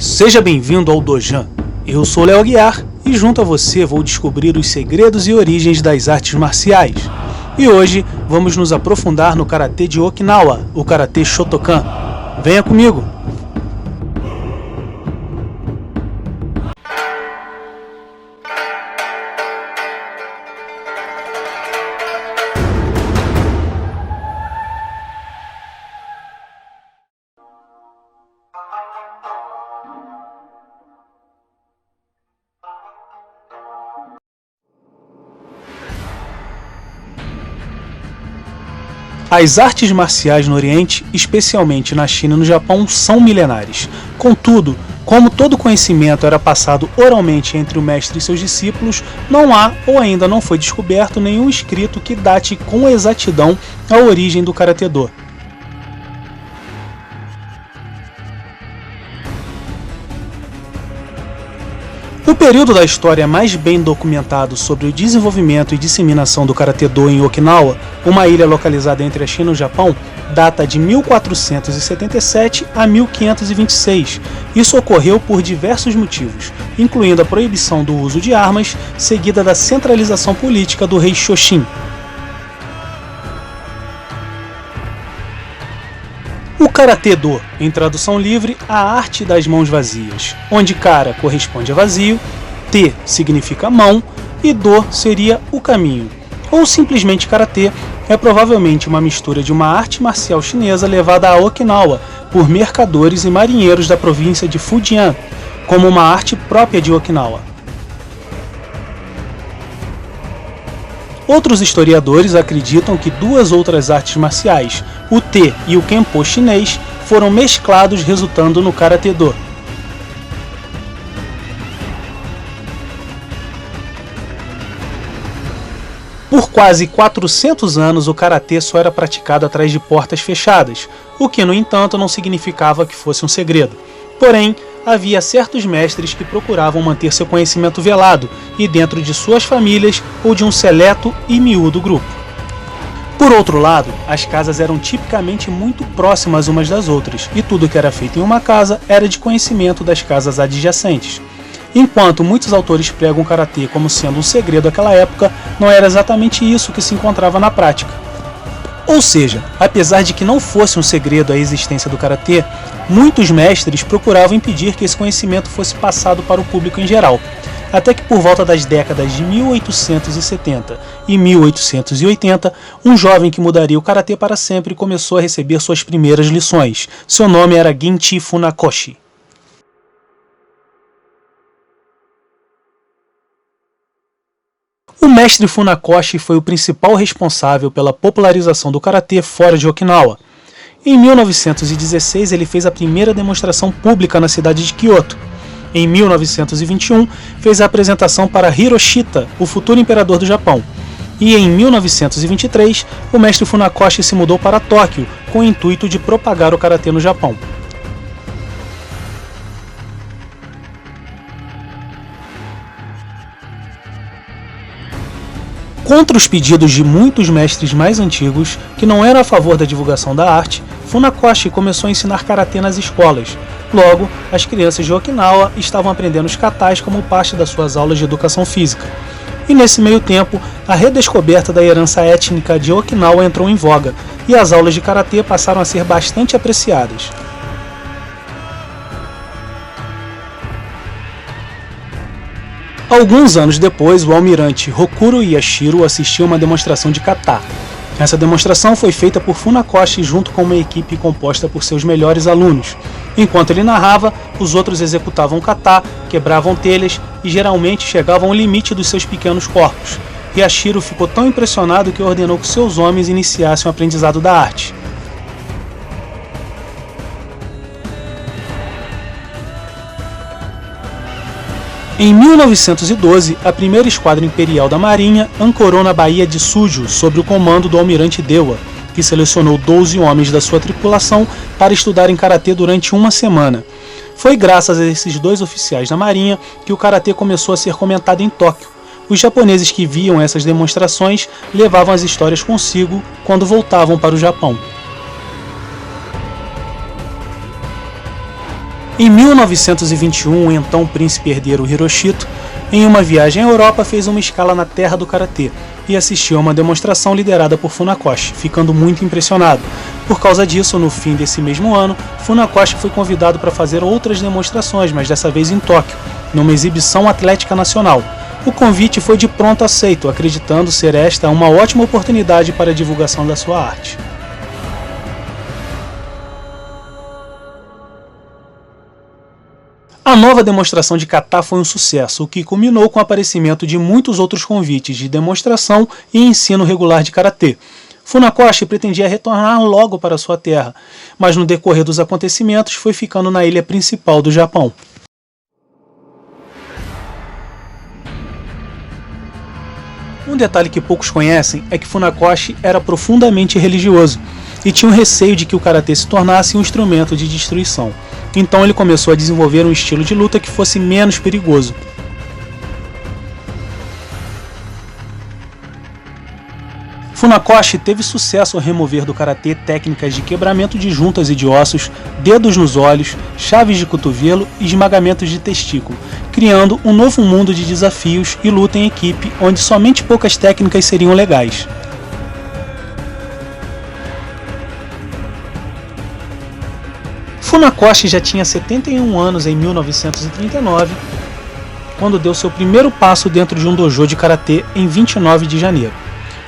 Seja bem-vindo ao Dojan. Eu sou Léo Aguiar e junto a você vou descobrir os segredos e origens das artes marciais. E hoje vamos nos aprofundar no Karatê de Okinawa, o Karatê Shotokan. Venha comigo! As artes marciais no Oriente, especialmente na China e no Japão, são milenares. Contudo, como todo conhecimento era passado oralmente entre o mestre e seus discípulos, não há ou ainda não foi descoberto nenhum escrito que date com exatidão a origem do Karatê-do. O período da história mais bem documentado sobre o desenvolvimento e disseminação do Karatê-do em Okinawa, uma ilha localizada entre a China e o Japão, data de 1477 a 1526. Isso ocorreu por diversos motivos, incluindo a proibição do uso de armas, seguida da centralização política do rei Shoshin. O Karatê-do, em tradução livre, a arte das mãos vazias, onde Kara corresponde a vazio, Te significa mão e Do seria o caminho. Ou simplesmente Karatê é provavelmente uma mistura de uma arte marcial chinesa levada a Okinawa por mercadores e marinheiros da província de Fujian, como uma arte própria de Okinawa. Outros historiadores acreditam que duas outras artes marciais, o Te e o Kenpo chinês, foram mesclados resultando no Karatê-do. Por quase 400 anos o Karatê só era praticado atrás de portas fechadas, o que no entanto não significava que fosse um segredo. Porém, havia certos mestres que procuravam manter seu conhecimento velado e dentro de suas famílias ou de um seleto e miúdo grupo. Por outro lado, as casas eram tipicamente muito próximas umas das outras e tudo que era feito em uma casa era de conhecimento das casas adjacentes. Enquanto muitos autores pregam o Karatê como sendo um segredo daquela época, não era exatamente isso que se encontrava na prática. Ou seja, apesar de que não fosse um segredo a existência do Karatê, muitos mestres procuravam impedir que esse conhecimento fosse passado para o público em geral, até que por volta das décadas de 1870 e 1880, um jovem que mudaria o Karatê para sempre começou a receber suas primeiras lições. Seu nome era Ginchi Funakoshi. O mestre Funakoshi foi o principal responsável pela popularização do Karatê fora de Okinawa. Em 1916 ele fez a primeira demonstração pública na cidade de Kyoto. Em 1921 fez a apresentação para Hiroshita, o futuro imperador do Japão. E em 1923 o mestre Funakoshi se mudou para Tóquio com o intuito de propagar o Karatê no Japão. Contra os pedidos de muitos mestres mais antigos, que não eram a favor da divulgação da arte, Funakoshi começou a ensinar Karatê nas escolas. Logo, as crianças de Okinawa estavam aprendendo os katas como parte das suas aulas de educação física. E nesse meio tempo, a redescoberta da herança étnica de Okinawa entrou em voga, e as aulas de Karatê passaram a ser bastante apreciadas. Alguns anos depois, o almirante Rokuro Yashiro assistiu a uma demonstração de kata. Essa demonstração foi feita por Funakoshi junto com uma equipe composta por seus melhores alunos. Enquanto ele narrava, os outros executavam kata, quebravam telhas e geralmente chegavam ao limite dos seus pequenos corpos. Yashiro ficou tão impressionado que ordenou que seus homens iniciassem o aprendizado da arte. Em 1912, a primeira esquadra imperial da Marinha ancorou na Baía de Suju sob o comando do almirante Dewa, que selecionou 12 homens da sua tripulação para estudarem Karatê durante uma semana. Foi graças a esses dois oficiais da Marinha que o Karatê começou a ser comentado em Tóquio. Os japoneses que viam essas demonstrações levavam as histórias consigo quando voltavam para o Japão. Em 1921, o então príncipe herdeiro Hiroshito, em uma viagem à Europa, fez uma escala na terra do karatê e assistiu a uma demonstração liderada por Funakoshi, ficando muito impressionado. Por causa disso, no fim desse mesmo ano, Funakoshi foi convidado para fazer outras demonstrações, mas dessa vez em Tóquio, numa exibição atlética nacional. O convite foi de pronto aceito, acreditando ser esta uma ótima oportunidade para a divulgação da sua arte. A nova demonstração de kata foi um sucesso, o que culminou com o aparecimento de muitos outros convites de demonstração e ensino regular de karatê. Funakoshi pretendia retornar logo para sua terra, mas no decorrer dos acontecimentos foi ficando na ilha principal do Japão. Um detalhe que poucos conhecem é que Funakoshi era profundamente religioso e tinha um receio de que o karatê se tornasse um instrumento de destruição. Então ele começou a desenvolver um estilo de luta que fosse menos perigoso. Funakoshi teve sucesso ao remover do karatê técnicas de quebramento de juntas e de ossos, dedos nos olhos, chaves de cotovelo e esmagamentos de testículo, criando um novo mundo de desafios e luta em equipe onde somente poucas técnicas seriam legais. Funakoshi já tinha 71 anos em 1939, quando deu seu primeiro passo dentro de um dojo de karatê em 29 de janeiro.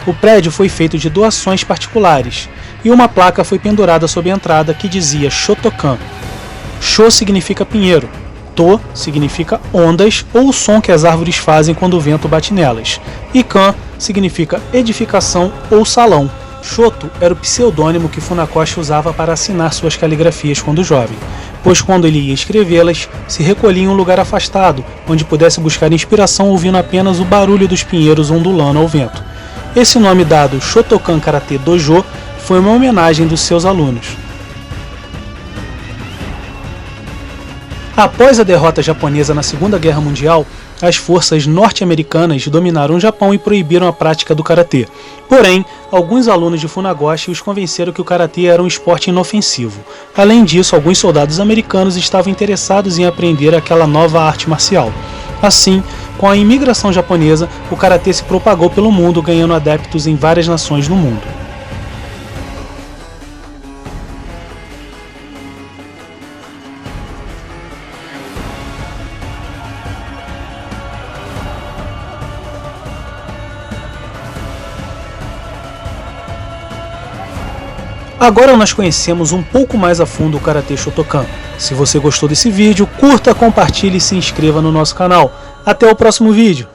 O prédio foi feito de doações particulares e uma placa foi pendurada sob a entrada que dizia Shotokan. Sho significa pinheiro, To significa ondas ou o som que as árvores fazem quando o vento bate nelas, e Kan significa edificação ou salão. Shoto era o pseudônimo que Funakoshi usava para assinar suas caligrafias quando jovem, pois quando ele ia escrevê-las, se recolhia em um lugar afastado, onde pudesse buscar inspiração ouvindo apenas o barulho dos pinheiros ondulando ao vento. Esse nome dado, Shotokan Karate Dojo, foi uma homenagem dos seus alunos. Após a derrota japonesa na Segunda Guerra Mundial, as forças norte-americanas dominaram o Japão e proibiram a prática do karatê. Porém, alguns alunos de Funakoshi os convenceram que o karatê era um esporte inofensivo. Além disso, alguns soldados americanos estavam interessados em aprender aquela nova arte marcial. Assim, com a imigração japonesa, o karatê se propagou pelo mundo, ganhando adeptos em várias nações do mundo. Agora nós conhecemos um pouco mais a fundo o Karatê Shotokan. Se você gostou desse vídeo, curta, compartilhe e se inscreva no nosso canal. Até o próximo vídeo!